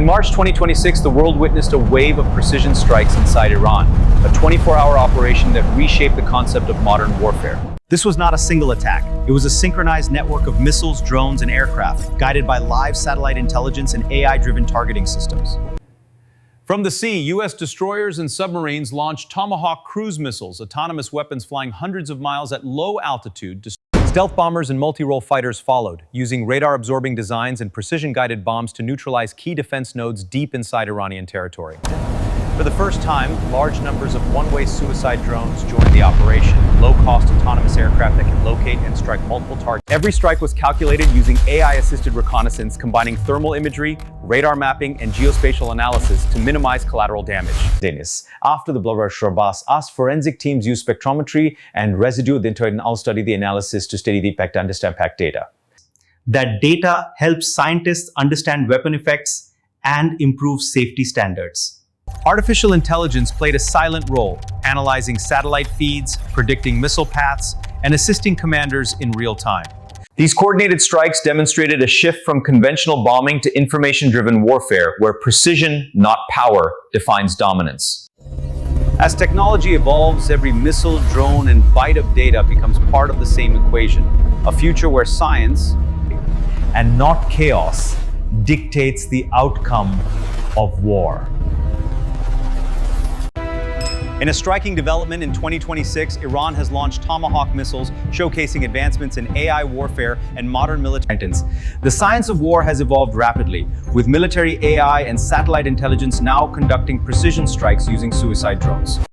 In March 2026, the world witnessed a wave of precision strikes inside Iran, a 24-hour operation that reshaped the concept of modern warfare. This was not a single attack. It was a synchronized network of missiles, drones, and aircraft, guided by live satellite intelligence and AI-driven targeting systems. From the sea, U.S. destroyers and submarines launched Tomahawk cruise missiles, autonomous weapons flying hundreds of miles at low altitude. Stealth bombers and multi-role fighters followed, using radar-absorbing designs and precision-guided bombs to neutralize key defense nodes deep inside Iranian territory. For the first time, large numbers of one-way suicide drones joined the operation, low-cost autonomous aircraft that can locate and strike multiple targets. Every strike was calculated using AI-assisted reconnaissance, combining thermal imagery, radar mapping, and geospatial analysis to minimize collateral damage. After the blowrush Sharbas asked forensic teams use spectrometry and residue data to now study the analysis to study the impact, understand impact data. That data helps scientists understand weapon effects and improve safety standards. Artificial intelligence played a silent role, analyzing satellite feeds, predicting missile paths, and assisting commanders in real time. These coordinated strikes demonstrated a shift from conventional bombing to information-driven warfare, where precision, not power, defines dominance. As technology evolves, every missile, drone, and byte of data becomes part of the same equation, a future where science, And not chaos, dictates the outcome of war. In a striking development in 2026, Iran has launched Tomahawk missiles, showcasing advancements in AI warfare and modern military intelligence. The science of war has evolved rapidly, with military AI and satellite intelligence now conducting precision strikes using suicide drones.